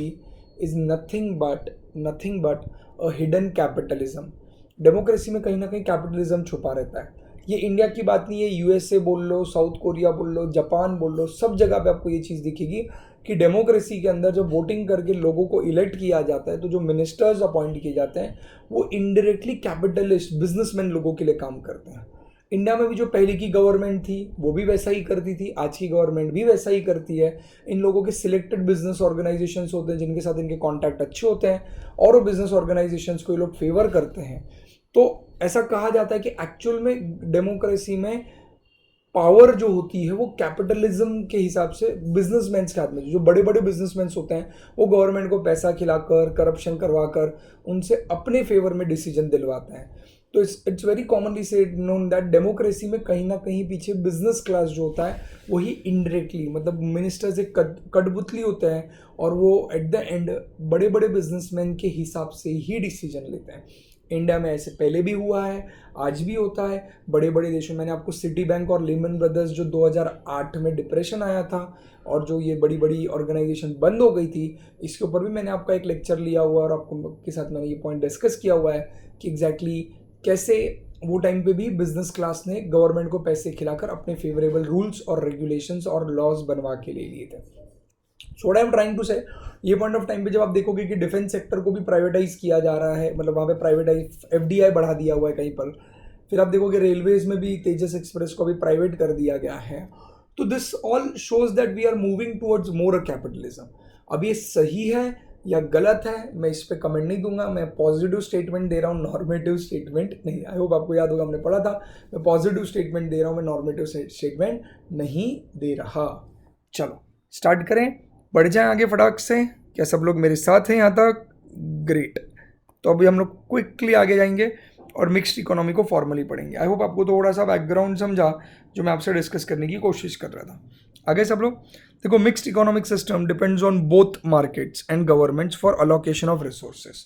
S1: is nothing but a hidden capitalism. Democracy में कहीं ना कहीं कैपिटलिज्म छुपा रहता है। ये इंडिया की बात नहीं है, यूएसए बोल लो, साउथ कोरिया बोल लो, जापान बोल लो, सब जगह पे आपको ये चीज़ दिखेगी कि डेमोक्रेसी के अंदर जब वोटिंग करके लोगों को इलेक्ट किया जाता है तो जो मिनिस्टर्स अपॉइंट किए जाते हैं वो इनडायरेक्टली कैपिटलिस्ट बिजनेसमैन लोगों के लिए काम करते हैं। इंडिया में भी जो पहले की गवर्नमेंट थी वो भी वैसा ही करती थी, आज की गवर्नमेंट भी वैसा ही करती है। इन लोगों के सिलेक्टेड बिजनेस ऑर्गेनाइजेशंस होते हैं जिनके साथ इनके कॉन्टैक्ट अच्छे होते हैं, और वो बिजनेस ऑर्गेनाइजेशंस को ये लोग फेवर करते हैं। तो ऐसा कहा जाता है कि एक्चुअल में डेमोक्रेसी में पावर जो होती है वो कैपिटलिज्म के हिसाब से बिजनेसमैन के हाथ में, जो बड़े बड़े बिजनेसमैन होते हैं वो गवर्नमेंट को पैसा खिलाकर, करप्शन करवाकर उनसे अपने फेवर में डिसीजन दिलवाते हैं। तो it's very commonly said known that democracy में कहीं ना कहीं पीछे बिजनेस क्लास जो होता है वही इनडायरेक्टली, मतलब मिनिस्टर्स एक कठपुतली होते हैं और वो एट द एंड बड़े बड़े बिजनेसमैन के हिसाब से ही डिसीजन लेते हैं। इंडिया में ऐसे पहले भी हुआ है, आज भी होता है। बड़े बड़े देशों, मैंने आपको सिटी बैंक और लीमन ब्रदर्स जो 2008 में डिप्रेशन आया था और जो ये बड़ी बड़ी ऑर्गेनाइजेशन बंद हो गई थी, इसके ऊपर भी मैंने आपका एक लेक्चर लिया हुआ है और आपको के साथ मैंने ये पॉइंट डिस्कस किया हुआ है कि एग्जैक्टली कैसे वो टाइम पे भी बिजनेस क्लास ने गवर्नमेंट को पैसे खिलाकर अपने फेवरेबल रूल्स और रेगुलेशंस और लॉज बनवा के ले लिए थे। So what I am trying to say, ये पॉइंट ऑफ टाइम पे जब आप देखोगे कि डिफेंस सेक्टर को भी प्राइवेटाइज किया जा रहा है, मतलब वहाँ पे प्राइवेटाइज एफडीआई बढ़ा दिया हुआ है कहीं पर, फिर आप देखोगे रेलवेज में भी तेजस एक्सप्रेस को भी प्राइवेट कर दिया गया है। तो this all shows that we are moving towards more capitalism. अब ये सही है या गलत है मैं इस पे कमेंट नहीं दूंगा, मैं पॉजिटिव स्टेटमेंट दे रहा हूँ, नॉर्मेटिव स्टेटमेंट नहीं। आई होप आपको याद होगा, हमने पढ़ा था, मैं पॉजिटिव स्टेटमेंट दे रहा हूँ, मैं नॉर्मेटिव स्टेटमेंट नहीं दे रहा। चलो स्टार्ट करें, बढ़ जाएं आगे फटाक से। क्या सब लोग मेरे साथ हैं यहाँ तक? ग्रेट। तो अभी हम लोग क्विकली आगे जाएंगे और मिक्स्ड इकोनॉमी को फॉर्मली पढ़ेंगे। आई होप आपको थोड़ा सा बैकग्राउंड समझा जो मैं आपसे डिस्कस करने की कोशिश कर रहा था। आगे सब लोग देखो, mixed economic system depends on both markets and governments for allocation of resources.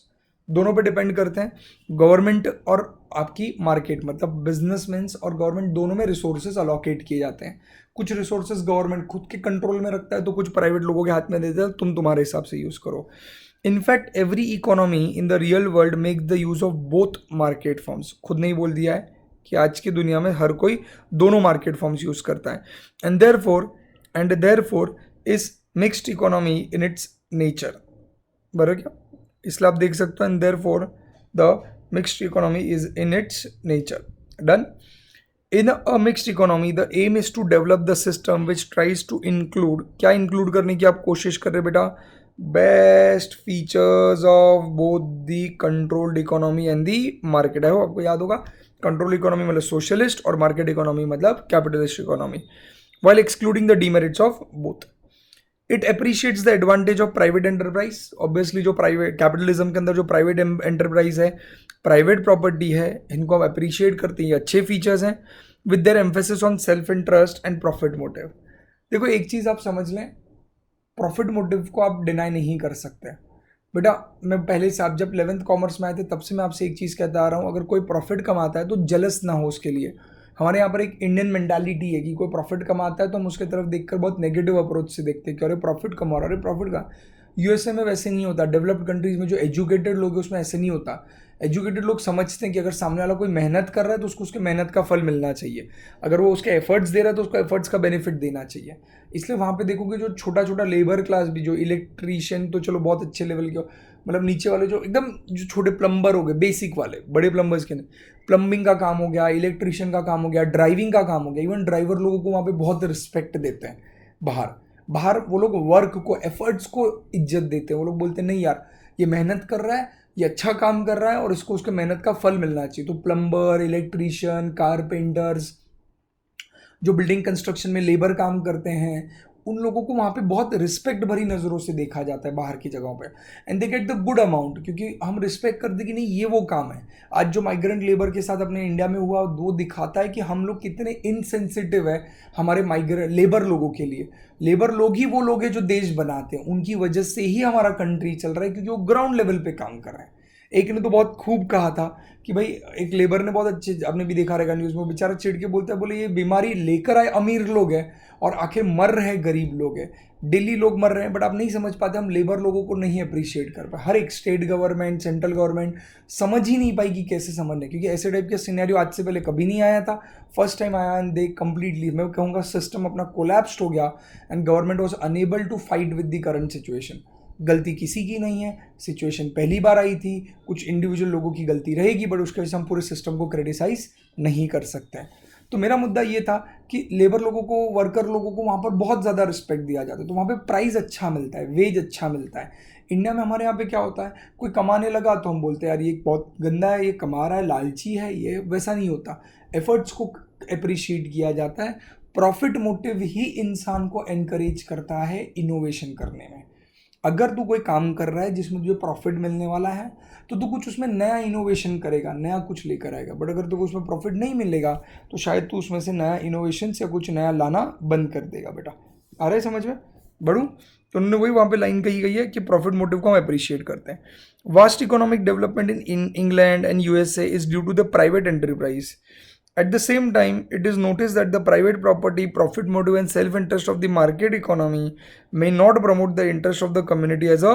S1: दोनों पे डिपेंड करते हैं, गवर्नमेंट और आपकी मार्केट, मतलब बिजनेसमैन्स और गवर्नमेंट दोनों में रिसोर्सेज अलोकेट किए जाते हैं। कुछ रिसोर्सेज गवर्नमेंट खुद के कंट्रोल में रखता है, तो कुछ प्राइवेट लोगों के हाथ में देता है, तुम तुम्हारे हिसाब से यूज़ करो। In fact every economy in the real world make the use of both market forms. खुद ने ही बोल दिया है कि आज की दुनिया में हर कोई दोनों मार्केट फॉर्म्स यूज करता है। And therefore is mixed economy in its nature. बराबर क्या? इसलिए आप देख सकते हो, and therefore the mixed economy is in its nature. Done. In a mixed economy the aim is to develop the system which tries to include, क्या इंक्लूड करने की आप कोशिश कर रहे बेटा? Best features of both the controlled economy and the market. है वो आपको याद होगा, कंट्रोल इकोनॉमी मतलब सोशलिस्ट और मार्केट इकोनॉमी मतलब capitalist economy, while excluding the demerits of both. It appreciates the advantage of private enterprise. Obviously जो प्राइवेट कैपिटलिज्म के अंदर जो प्राइवेट एंटरप्राइज है, प्राइवेट प्रॉपर्टी है, इनको हम अप्रिशिएट करते हैं, अच्छे फीचर्स हैं, with their emphasis on self interest and profit motive. देखो एक चीज़ आप समझ लें, प्रॉफिट मोटिव को आप डिनाई नहीं कर सकते बेटा। मैं पहले से, आप जब 11th कॉमर्स में आए थे तब से मैं आपसे एक चीज़ कहता आ रहा हूँ, अगर कोई प्रॉफिट कमाता है तो जलस ना हो उसके लिए। हमारे यहाँ पर एक इंडियन मेंटालिटी है कि कोई प्रॉफिट कमाता है तो हम उसकी तरफ देखकर बहुत नेगेटिव अप्रोच से देखते हैं कि अरे प्रॉफिट कमा रहा है, अरे प्रॉफिट का। यूएसए में वैसे नहीं होता, डेवलप्ड कंट्रीज में जो एजुकेटेड लोग हैं उसमें ऐसे नहीं होता। एजुकेटेड लोग समझते हैं कि अगर सामने वाला कोई मेहनत कर रहा है तो उसको उसके मेहनत का फल मिलना चाहिए, अगर वो उसके एफर्ट्स दे रहा है तो उसको एफर्ट्स का बेनिफिट देना चाहिए। इसलिए वहाँ पे देखोगे जो छोटा छोटा लेबर क्लास भी, जो इलेक्ट्रीशियन तो चलो बहुत अच्छे लेवल के, मतलब नीचे वाले जो एकदम जो छोटे प्लम्बर हो गए, बेसिक वाले, बड़े प्लम्बर्स के नहीं, प्लम्बिंग का काम हो गया, इलेक्ट्रीशियन का काम हो गया, ड्राइविंग का काम हो गया, इवन ड्राइवर लोगों को वहाँ पे बहुत रिस्पेक्ट देते हैं। बाहर बाहर वो लोग वर्क को, एफर्ट्स को इज्जत देते हैं। वो लोग बोलते हैं नहीं यार ये मेहनत कर रहा है, ये अच्छा काम कर रहा है और इसको उसके मेहनत का फल मिलना चाहिए। तो प्लम्बर, इलेक्ट्रीशियन, कारपेंटर्स, जो बिल्डिंग कंस्ट्रक्शन में लेबर काम करते हैं, उन लोगों को वहाँ पे बहुत रिस्पेक्ट भरी नज़रों से देखा जाता है बाहर की जगहों पे, and they get the good amount, क्योंकि हम रिस्पेक्ट करते कि नहीं ये वो काम है। आज जो माइग्रेंट लेबर के साथ अपने इंडिया में हुआ वो दिखाता है कि हम लोग कितने इनसेंसिटिव है हमारे माइग्रेंट लेबर लोगों के लिए। लेबर लोग ही वो लोग हैं जो देश बनाते हैं, उनकी वजह से ही हमारा कंट्री चल रहा है, क्योंकि वो ग्राउंड लेवल पे काम कर रहे हैं। एक ने तो बहुत खूब कहा था कि भाई, एक लेबर ने बहुत अच्छे, आपने भी देखा रहेगा न्यूज़ में, बेचारा चिढ़ के बोलता है, बोले ये बीमारी लेकर आए अमीर लोग हैं और आखिर मर रहे गरीब लोग हैं, दिल्ली लोग मर रहे हैं। बट आप नहीं समझ पाते, हम लेबर लोगों को नहीं अप्रिशिएट कर पाए। हर एक स्टेट गवर्नमेंट, सेंट्रल गवर्नमेंट समझ ही नहीं पाएगी कैसे समझने, क्योंकि ऐसे टाइप के सिनेरियो आज से पहले कभी नहीं आया था, फर्स्ट टाइम आया। एंड दे कंप्लीटली, मैं कहूँगा सिस्टम अपना कोलैप्स्ड हो गया and government was unable to fight with the current situation. गलती किसी की नहीं है, सिचुएशन पहली बार आई थी, कुछ इंडिविजुअल लोगों की गलती रहेगी, बट उसके वजह से हम पूरे सिस्टम को क्रिटिसाइज नहीं कर सकते हैं। तो मेरा मुद्दा ये था कि लेबर लोगों को, वर्कर लोगों को वहाँ पर बहुत ज़्यादा रिस्पेक्ट दिया जाता है, तो वहाँ पे प्राइस अच्छा मिलता है, वेज अच्छा मिलता है। इंडिया में हमारे यहाँ पे क्या होता है, कोई कमाने लगा तो हम बोलते हैं यार ये बहुत गंदा है, ये कमा रहा है, लालची है, ये वैसा नहीं होता। एफर्ट्स को अप्रिशिएट किया जाता है। प्रॉफिट मोटिव ही इंसान को एनकरेज करता है इनोवेशन करने में। अगर तू कोई काम कर रहा है जिसमें तुझे प्रॉफिट मिलने वाला है तो तू कुछ उसमें नया इनोवेशन करेगा, नया कुछ लेकर आएगा। बट अगर तुझे उसमें प्रॉफिट नहीं मिलेगा तो शायद तू उसमें से नया इनोवेशन या कुछ नया लाना बंद कर देगा। बेटा आ रहा है समझ में? बढ़ू तो उन्होंने वही वहाँ पे लाइन कही गई है कि प्रॉफिट मोटिव को हम अप्रिशिएट करते हैं। Vast economic development in England and USA is due to the private enterprise. At the same time, it is noticed that the private property, profit motive and self-interest of the market economy may not promote the interest of the community as a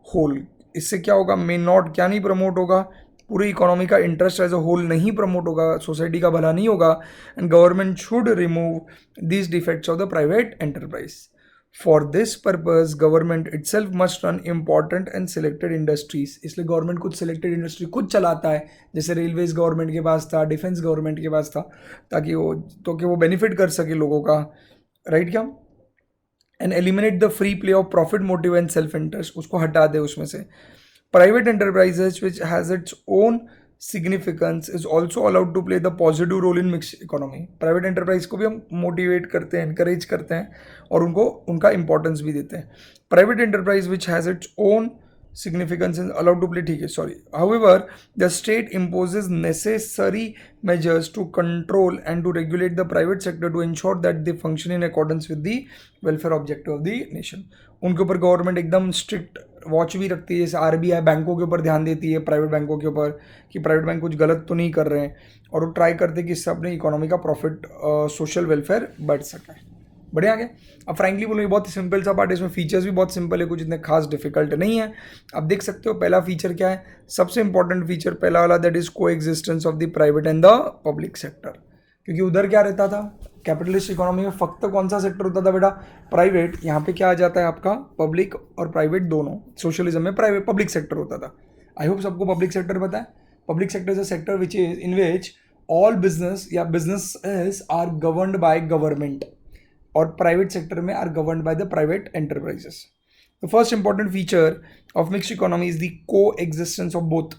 S1: whole. इससे क्या होगा? may not क्या नहीं प्रमोट होगा? पूरी इकोनॉमी का इंटरेस्ट एज अ होल नहीं प्रमोट होगा, सोसाइटी का भला नहीं होगा, and government should remove these defects of the private enterprise. For this purpose government itself must run important and selected industries. इसलिए गवर्नमेंट कुछ सिलेक्टेड इंडस्ट्री खुद चलाता है, जैसे रेलवेज गवर्नमेंट के पास था, डिफेंस गवर्नमेंट के पास था, ताकि वो बेनिफिट कर सके लोगों का, राइट क्या. And eliminate the free play of profit motive and self interest, उसको हटा दे उसमें से. Private enterprises which has its own significance is also allowed to play the positive role in mix economy. Private enterprise को भी हम मोटिवेट करते हैं, इनकरेज करते हैं और उनको उनका इंपॉर्टेंस भी देते हैं. Private enterprise which has its own significance is allowed to play, ठीक है, sorry. However, the state imposes necessary measures to control and to regulate the private sector to ensure that they function in accordance with the welfare objective of the nation. उनके ऊपर गवर्नमेंट एकदम स्ट्रिक्ट वॉच भी रखती है, जैसे आरबीआई बैंकों के ऊपर ध्यान देती है, प्राइवेट बैंकों के ऊपर, कि प्राइवेट बैंक कुछ गलत तो नहीं कर रहे हैं, और वो ट्राई करते हैं कि इससे अपने इकोनॉमी का प्रॉफिट, सोशल वेलफेयर बढ़ सके. बढ़िया आगे. अब फ्रैंकली बोलो ये बहुत सिंपल सा पार्ट है, इसमें फीचर्स भी बहुत सिंपल है, कुछ इतने खास डिफिकल्ट नहीं है. आप देख सकते हो पहला फीचर क्या है, सबसे इंपॉर्टेंट फीचर पहला वाला, दैट इज को existence of the private and the public sector. क्योंकि उधर क्या रहता था, कैपिटलिस्ट इकोनॉमी में फक्त कौन सा सेक्टर होता था बेटा, प्राइवेट. यहाँ पे क्या आ जाता है आपका, पब्लिक और प्राइवेट दोनों. सोशलिज्म में प्राइवेट पब्लिक सेक्टर होता था. आई होप सबको पब्लिक सेक्टर पता है. Public sector is a sector which is in which all business या business are governed by government, और प्राइवेट सेक्टर में are governed by the private enterprises. The first important feature of mixed economy is the coexistence of both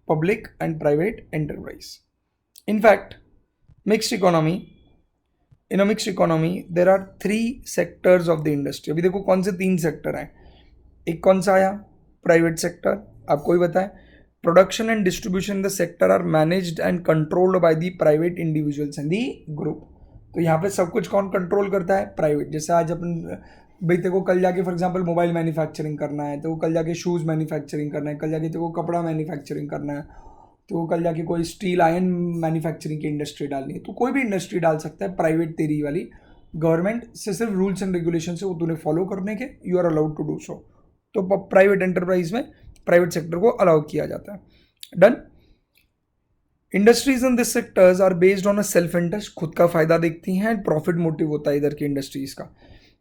S1: public and private enterprise. In fact mixed economy, in a mixed economy there are 3 sectors of the industry. अभी देखो कौन से 3 सेक्टर हैं. एक कौन सा आया, प्राइवेट सेक्टर, आपको ही बताएं. Production and distribution in the sector are managed and controlled by the private individuals and the group. तो यहाँ पे सब कुछ कौन कंट्रोल करता है, प्राइवेट. जैसे आज अपन भाई तेरे को कल जाके फॉर एग्जांपल मोबाइल मैन्युफैक्चरिंग करना है, तो कल जाके शूज़ मैन्युफैक्चरिंग करना है, कल जाके तेरे को कपड़ा मैन्युफैक्चरिंग करना है, तो कल जाके कोई स्टील आयन मैन्युफैक्चरिंग की इंडस्ट्री डालनी है, तो कोई भी इंडस्ट्री डाल सकता है, प्राइवेट तेरी वाली. गवर्नमेंट से सिर्फ रूल्स एंड रेगुलेशन से वो तूने फॉलो करने के, you are allowed to do so. तो प्राइवेट एंटरप्राइज में प्राइवेट सेक्टर को अलाउ किया जाता है. Done. Industries in this sectors are based on a self interest, खुद का फायदा देखती हैं, एंड प्रॉफिट मोटिव होता है इधर की इंडस्ट्रीज का.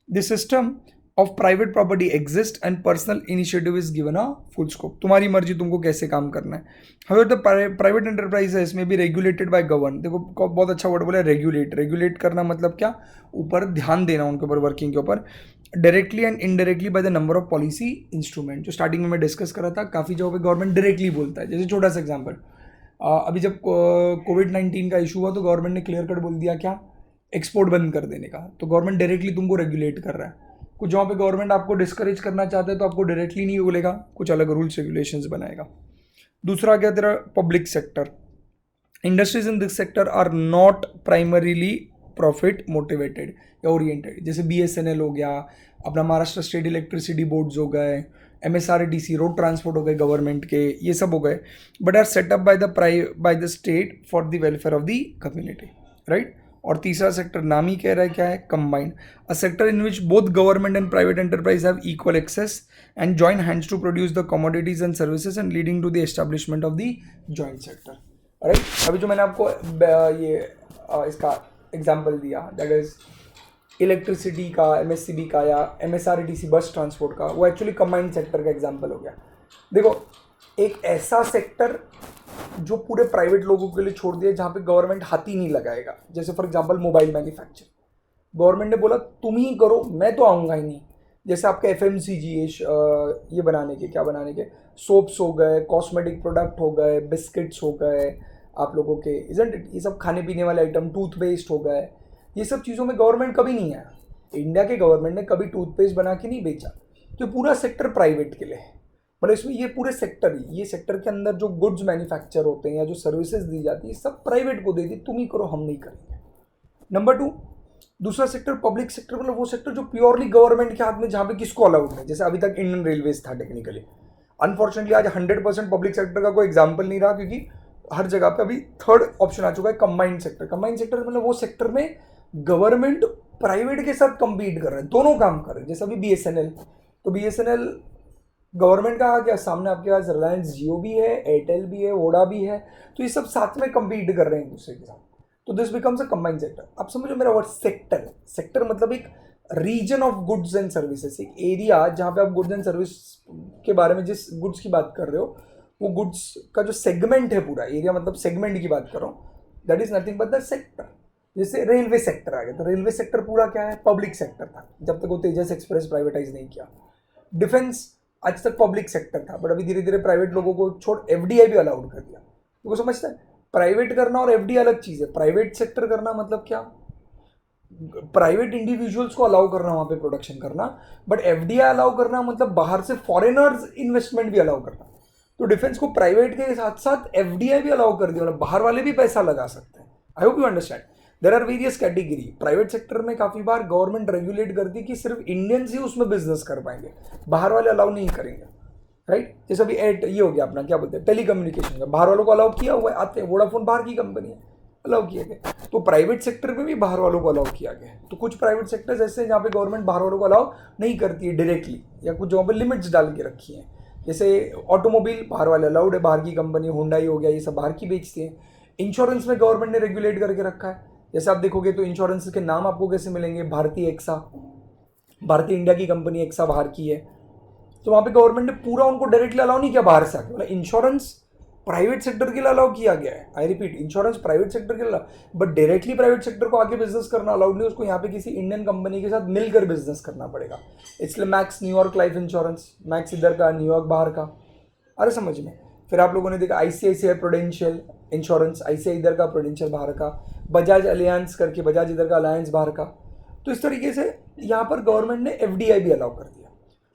S1: This system of private property exist and personal initiative is given a full scope. तुम्हारी मर्जी तुमको कैसे काम करना है. हाउएवर द प्राइवेट एंटरप्राइज है इसमें भी रेगुलेटेड बाय गवर्न. देखो बहुत अच्छा वर्ड बोला, रेगुलेट. रेगुलेट करना मतलब क्या, ऊपर ध्यान देना उनके ऊपर, वर्किंग के ऊपर, directly and indirectly by the number of policy instrument. जो स्टार्टिंग में मैं डिस्कस कर रहा था, काफ़ी जगहों पे गवर्नमेंट डायरेक्टली बोलता है. जैसे छोटा सा एग्जाम्पल, अभी जब कोविड-19 का इशू हुआ तो गवर्नमेंट ने क्लियर कट बोल दिया क्या, एक्सपोर्ट बंद कर देने का. तो गवर्नमेंट डायरेक्टली तुमको रेगुलेट कर रहा है. कुछ जहाँ पे गवर्नमेंट आपको डिस्करेज करना चाहता है तो आपको डायरेक्टली नहीं बोलेगा, कुछ अलग रूल्स रेगुलेशंस बनाएगा. दूसरा क्या तेरा, public sector. Industries in this sector are not primarily profit motivated या ओरिएंटेड. जैसे BSNL हो गया, अपना महाराष्ट्र स्टेट इलेक्ट्रिसिटी बोर्ड्स हो गए, MSRDC रोड ट्रांसपोर्ट हो गए गवर्नमेंट के, ये सब हो गए, but are set up by the state for the welfare of the community, right. और तीसरा सेक्टर नाम ही कह रहा है क्या है, combined. A sector in which both government and private enterprise have equal access and join hands to produce the commodities and services and leading to the establishment of the joint sector, right. अभी जो मैंने आपको ये इसका एग्जाम्पल दिया, दैट इज इलेक्ट्रिसिटी का, MSCB का या MSRDC बस ट्रांसपोर्ट का, वो एक्चुअली कंबाइंड सेक्टर का एग्जाम्पल हो गया. देखो एक ऐसा सेक्टर जो पूरे प्राइवेट लोगों के लिए छोड़ दिया, जहाँ पे गवर्नमेंट हाथ ही नहीं लगाएगा. जैसे for example mobile manufacture, government ने बोला तुम ही करो, मैं तो आऊँगा ही नहीं. जैसे आपके FMCG ये बनाने के, क्या बनाने के, सोप्स हो गए, कॉस्मेटिक प्रोडक्ट हो गए, बिस्किट्स हो गए आप लोगों के, इजंट इट, ये सब खाने पीने वाले आइटम, टूथपेस्ट हो गए, ये सब चीज़ों में गवर्नमेंट कभी नहीं आया. इंडिया के गवर्नमेंट ने कभी टूथपेस्ट बना के नहीं बेचा. तो पूरा सेक्टर प्राइवेट के लिए है. मतलब इसमें ये पूरे सेक्टर ही, ये सेक्टर के अंदर जो गुड्स मैन्युफैक्चर होते हैं या जो सर्विसेज दी जाती है, सब प्राइवेट को दे दी, तुम ही करो, हम नहीं करेंगे. नंबर 2, दूसरा सेक्टर पब्लिक सेक्टर, मतलब वो सेक्टर जो प्योरली गवर्नमेंट के हाथ में, जहाँ पे किसको अलाउड है. जैसे अभी तक इंडियन रेलवेज था टेक्निकली. अनफॉर्चुनेटली आज 100% पब्लिक सेक्टर का कोई एग्जाम्पल नहीं रहा, क्योंकि हर जगह पे अभी थर्ड ऑप्शन आ चुका है, कंबाइंड सेक्टर. कंबाइंड सेक्टर मतलब वो सेक्टर में गवर्नमेंट प्राइवेट के साथ कम्पीट कर रहे हैं, दोनों काम कर रहे हैं. जैसे अभी BSNL, तो BSNL गवर्नमेंट का आ गया, सामने आपके पास रिलायंस जियो भी है, एयरटेल भी है, वोडा भी है, तो ये सब साथ में कम्पीट कर रहे हैं एक दूसरे के साथ। तो this becomes a combined sector. अब समझो मेरा वर्ड सेक्टर। सेक्टर मतलब एक region of goods and services, एक एरिया जहाँ पे आप गुड्स एंड सर्विस के बारे में जिस गुड्स की बात कर रहे हो, वो गुड्स का जो सेगमेंट है, पूरा एरिया मतलब सेगमेंट की बात कर रहा हूँ, that is nothing but the sector. जैसे रेलवे सेक्टर आ गया, तो रेलवे सेक्टर पूरा क्या है, पब्लिक सेक्टर था जब तक वो तेजस एक्सप्रेस प्राइवेटाइज नहीं किया। डिफेंस आज तक पब्लिक सेक्टर था, बट अभी धीरे धीरे प्राइवेट लोगों को छोड़ एफडीआई भी अलाउड कर दिया। तो वो समझता है प्राइवेट करना और एफडीआई अलग चीज है। प्राइवेट सेक्टर करना मतलब क्या, प्राइवेट इंडिविजुअल्स को अलाउ करना वहां पे प्रोडक्शन करना, बट एफडीआई अलाउ करना मतलब बाहर से फॉरेनर्स इन्वेस्टमेंट भी अलाउ करना। तो डिफेंस को प्राइवेट के साथ साथ एफडीआई भी अलाउ कर दिया, मतलब बाहर वाले भी पैसा लगा सकते हैं। I hope you understand. There are various category. Private sector में काफी बार गवर्नमेंट रेगुलेट करती है कि सिर्फ इंडियंस ही उसमें बिजनेस कर पाएंगे, बाहर वाले अलाउ नहीं करेंगे, राइट। जैसे अभी ये हो गया अपना क्या बोलते हैं, टेलीकम्युनिकेशन का बाहर वालों को अलाउ किया हुआ है, आते हैं, वोडाफोन बाहर की कंपनी है, अलाउ किया गया। तो प्राइवेट सेक्टर में भी बाहर वालों को अलाउ किया गया है। तो कुछ प्राइवेट सेक्टर्स ऐसे हैं जहाँ पे गवर्नमेंट बाहर वालों को अलाउ नहीं करती है डायरेक्टली, या कुछ जगहों पे लिमिट्स डाल के रखी हैं। जैसे ऑटोमोबाइल बाहर वाले अलाउड है, बाहर की कंपनी होंडाई हो गया, ये सब बाहर की बेचती है। इंश्योरेंस में गवर्नमेंट ने रेगुलेट करके रखा है। जैसे आप देखोगे तो इंश्योरेंस के नाम आपको कैसे मिलेंगे, भारतीय एक्सा, भारतीय इंडिया की कंपनी एक्सा बाहर की है। तो वहां पे गवर्नमेंट ने पूरा उनको डायरेक्टली अलाउ नहीं किया बाहर से आके, मतलब इंश्योरेंस प्राइवेट सेक्टर के लिए अलाउ किया गया है। I repeat, insurance private sector के लिए, बट डायरेक्टली प्राइवेट सेक्टर को आगे बिजनेस करना अलाउड नहीं, उसको यहाँ पे किसी इंडियन कंपनी के साथ मिलकर बिजनेस करना पड़ेगा। इसलिए max New York life insurance, max इधर का, न्यूयॉर्क बाहर का। अरे समझ में। फिर आप लोगों ने देखा आईसीआईसीआई प्रूडेंशियल इंश्योरेंस, आईसीआई इधर का, प्रूडेंशियल बाहर का। बजाज अलियांस करके, बजाज इधर का, अलायंस बाहर का। तो इस तरीके से यहाँ पर गवर्नमेंट ने एफडीआई भी अलाउ कर दिया।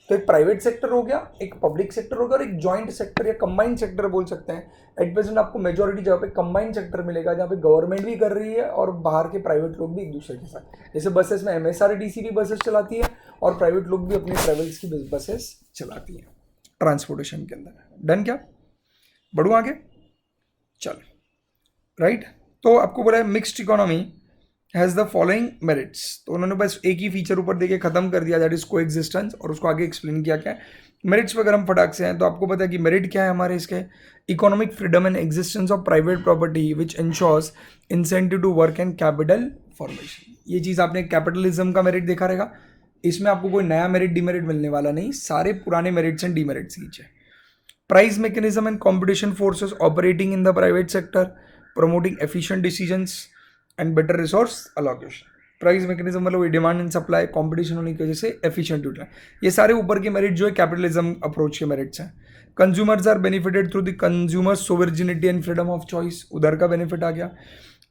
S1: तो एक प्राइवेट सेक्टर हो गया, एक पब्लिक सेक्टर हो गया, और एक जॉइंट सेक्टर या कंबाइंड सेक्टर बोल सकते हैं। एट प्रेजेंट आपको मेजोरिटी जगह पे कंबाइंड सेक्टर मिलेगा, जहाँ पे गवर्नमेंट भी कर रही है और बाहर के प्राइवेट लोग भी एक दूसरे के साथ। जैसे बसेस में एमएसआरटीसी भी बसेस चलाती है और प्राइवेट लोग भी अपनी ट्रेवल्स की बसेस चलाती है ट्रांसपोर्टेशन के अंदर। डन क्या, बढ़ू आगे, चल, राइट। तो आपको बोला है mixed economy has the following merits. तो उन्होंने बस एक ही फीचर ऊपर देके खत्म कर दिया, दैट इज को एग्जिस्टेंस, और उसको आगे एक्सप्लेन किया क्या है मेरिट्स पर। अगर हम फटाक से हैं तो आपको पता है कि मेरिट क्या है हमारे इसके, economic freedom and existence of private property which ensures incentive to work and capital formation. ये चीज़ आपने कैपिटलिज्म का मेरिट देखा रहेगा, इसमें आपको कोई नया मेरिट डीमेरिट मिलने वाला नहीं, सारे पुराने मेरिट्स एंड डीमेरिट्स नीचे। Price mechanism and competition forces operating in the private sector, promoting efficient decisions and better resource allocation. Price mechanism मतलब डिमांड एंड सप्लाई, कंपटीशन होने की वजह से एफिशिएंट यूटिलाइज, ये सारे ऊपर के मेरिट जो है कैपिटलिज्म अप्रोच के मेरिट्स हैं। Consumers are benefited through the consumer sovereignty and freedom of choice, उधर का बेनिफिट आ गया।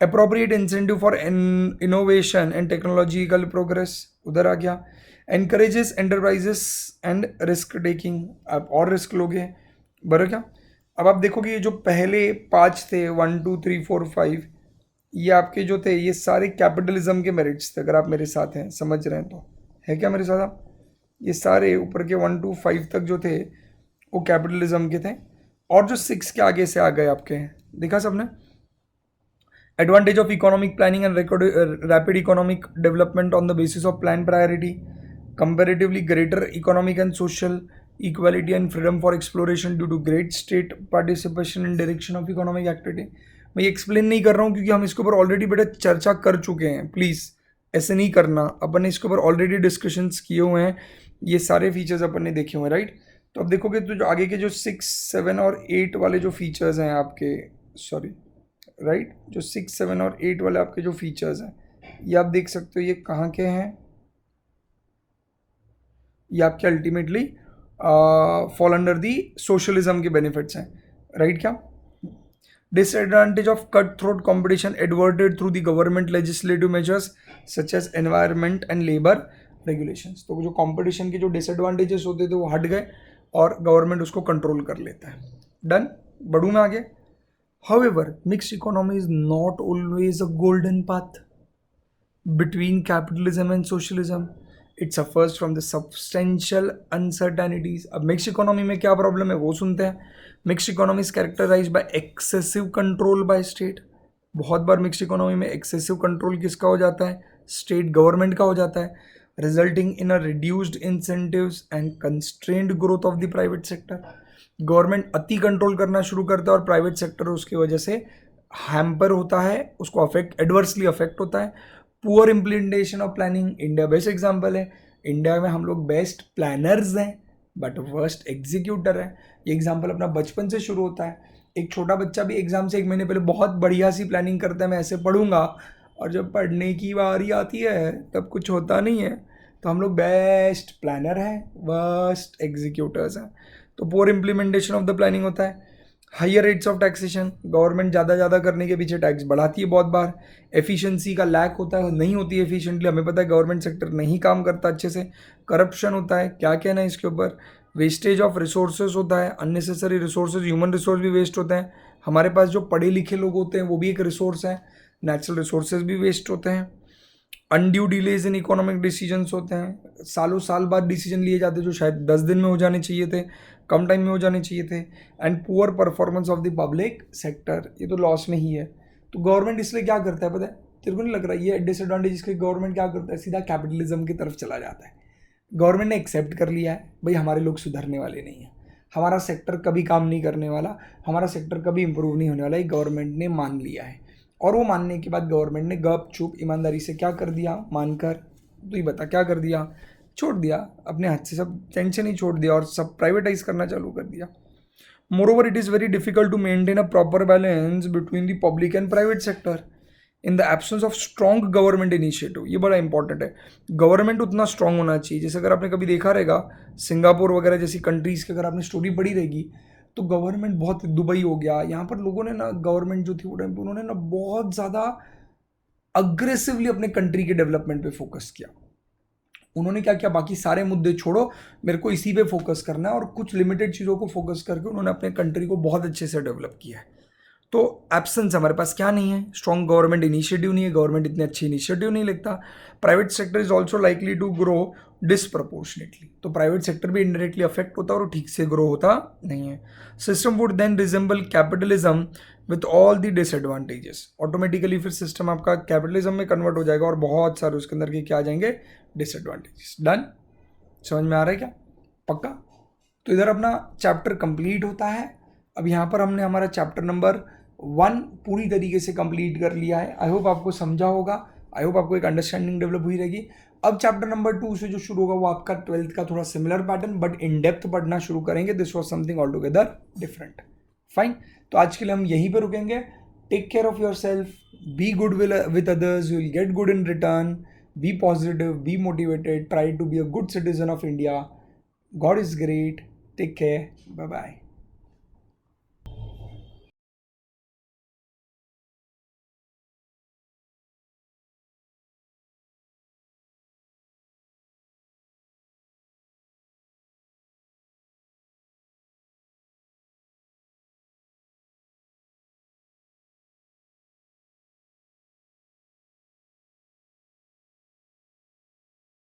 S1: Appropriate incentive for innovation and technological progress, उधर आ गया। Encourages enterprises and risk taking, आप और रिस्क लोगे, बराबर क्या। अब आप देखोगे ये जो पहले 5 थे, 1 2 3 4 5, ये आपके जो थे ये सारे कैपिटलिज्म के मेरिट्स थे। अगर आप मेरे साथ हैं, समझ रहे हैं तो है क्या मेरे साथ आप, ये सारे ऊपर के 1 2 5 तक जो थे वो कैपिटलिज्म के थे। और जो 6 के आगे से आ गए आपके, देखा सबने, advantage of economic planning and rapid economic development on the basis of plan priority, comparatively greater economic and social equality and freedom for exploration due to great state participation in direction of economic activity। मैं ये एक्सप्लेन नहीं कर रहा हूँ क्योंकि हम इसके ऊपर ऑलरेडी बेटा चर्चा कर चुके हैं, प्लीज़ ऐसे नहीं करना, अपन ने इसके ऊपर ऑलरेडी डिस्कशंस किए हुए हैं, ये सारे फीचर्स अपन ने देखे हुए हैं, राइट। तो अब देखोगे तो जो आगे के जो 6 7 और 8 वाले जो फीचर्स हैं आपके, सॉरी राइट, जो 6 7 और 8 वाले आपके जो फीचर्स हैं, ये आप देख सकते हो ये कहाँ के हैं, ये आपके ultimately fall under the socialism के बेनिफिट्स हैं, राइट क्या। Disadvantage of cut throat competition averted through the government legislative measures such as environment and labour regulations. तो जो कंपटीशन के जो डिसएडवांटेजेस होते थे वो हट गए और गवर्नमेंट उसको कंट्रोल कर लेता है। डन, बढ़ूँ मैं आगे। However mixed economy is not always a golden path between capitalism and socialism. It suffers from the substantial uncertainties. अब मिक्स इकोनॉमी में क्या प्रॉब्लम है वो सुनते हैं। Mix economy is characterise by excessive control by state. बहुत बार मिक्स इकोनॉमी में एक्सेसिव कंट्रोल किसका हो जाता है, स्टेट गवर्नमेंट का हो जाता है। Resulting in a reduced incentives and constrained growth of the private sector. Government अति कंट्रोल करना शुरू करता है और प्राइवेट सेक्टर उसकी वजह से हैम्पर होता है, उसको अफेक्ट एडवर्सली अफेक्ट होता है। Poor implementation of planning, India best example है। इंडिया में हम लोग बेस्ट प्लानर्स हैं बट वर्स्ट एग्जीक्यूटर है। ये एग्जाम्पल अपना बचपन से शुरू होता है। एक छोटा बच्चा भी एग्जाम से 1 महीने पहले बहुत बढ़िया सी प्लानिंग करता है, मैं ऐसे पढ़ूंगा, और जब पढ़ने की बारी आती है तब कुछ होता नहीं है। तो हम लोग बेस्ट प्लानर हैं, वर्स्ट एग्जीक्यूटर्स हैं। तो poor implementation of the planning होता है। Higher rates of taxation, government ज़्यादा करने के पीछे टैक्स बढ़ाती है बहुत बार। एफिशिएंसी का लैक होता है, नहीं होती है एफिशिएंटली, हमें पता है गवर्नमेंट सेक्टर नहीं काम करता अच्छे से। करप्शन होता है, क्या कहना है इसके ऊपर। वेस्टेज ऑफ रिसोर्सेज होता है, अननेसेसरी रिसोर्सेज, ह्यूमन रिसोर्स भी वेस्ट होते हैं। हमारे पास जो पढ़े लिखे लोग होते हैं वो भी एक रिसोर्स है, नेचुरल रिसोर्सेज भी वेस्ट होते हैं। Undue delays in economic decisions होते हैं, सालों साल बाद डिसीजन लिए जाते हैं जो शायद 10 दिन में हो जाने चाहिए थे, कम टाइम में हो जाने चाहिए थे। And poor performance of the public sector, ये तो लॉस में ही है। तो गवर्नमेंट इसलिए क्या करता है पता है, तेरे को नहीं लग रहा ये डिसएडवांटेज इसके, गवर्नमेंट क्या करता है, सीधा कैपिटलिज्म की तरफ चला जाता है। गवर्नमेंट ने एक्सेप्ट कर लिया है भाई हमारे लोग सुधरने वाले नहीं हैं, हमारा सेक्टर कभी काम नहीं करने वाला, हमारा सेक्टर कभी इंप्रूव नहीं होने वाला, ये गवर्नमेंट ने मान लिया है। और वो मानने के बाद गवर्नमेंट ने गप चुप ईमानदारी से क्या कर दिया, मानकर, तो ये बता क्या कर दिया, छोड़ दिया अपने हाथ से, सब टेंशन ही छोड़ दिया और सब प्राइवेटाइज करना चालू कर दिया। Moreover it is very difficult to maintain a proper balance between the public and private sector in the absence of strong government initiative. ये बड़ा इंपॉर्टेंट है, गवर्नमेंट उतना स्ट्रांग होना चाहिए। जैसे अगर आपने कभी देखा रहेगा सिंगापुर वगैरह जैसी कंट्रीज़ की अगर आपने स्टोरी पढ़ी रहेगी, तो गवर्नमेंट बहुत, दुबई हो गया, यहाँ पर लोगों ने ना, गवर्नमेंट जो थी वो टाइम पर उन्होंने ना बहुत ज़्यादा अग्रेसिवली अपने कंट्री के डेवलपमेंट पे फोकस किया। उन्होंने क्या किया, बाकी सारे मुद्दे छोड़ो, मेरे को इसी पे फोकस करना है, और कुछ लिमिटेड चीज़ों को फोकस करके उन्होंने अपने कंट्री को बहुत अच्छे से डेवलप किया है। तो एब्सेंस हमारे पास क्या नहीं है, स्ट्रॉन्ग गवर्नमेंट इनिशिएटिव नहीं है, गवर्नमेंट इतने अच्छे इनिशिएटिव नहीं लेता। Private sector is also likely to grow disproportionately, तो प्राइवेट सेक्टर भी इनडायरेक्टली अफेक्ट होता है और ठीक से ग्रो होता नहीं है। System would then resemble capitalism with all the disadvantages, automatically फिर सिस्टम आपका कैपिटलिज्म में कन्वर्ट हो जाएगा और बहुत सारे उसके अंदर के क्या आ जाएंगे, डिसएडवांटेजेस। डन, समझ में आ रहा है क्या, पक्का। तो इधर अपना चैप्टर कंप्लीट होता है। अब यहाँ पर हमने हमारा चैप्टर नंबर 1 पूरी तरीके से कंप्लीट कर लिया है। आई होप आपको समझा होगा, आई होप आपको एक अंडरस्टैंडिंग डेवलप हुई रहेगी। अब चैप्टर नंबर 2 से जो शुरू होगा वो आपका 12th का थोड़ा similar pattern but in depth पढ़ना शुरू करेंगे। This was something all together different. Fine, तो आज के लिए हम यहीं पर रुकेंगे। Take care of yourself, be good with others, you will get good in return, be positive, be motivated, try to be a good citizen of India. God is great, take care, bye bye.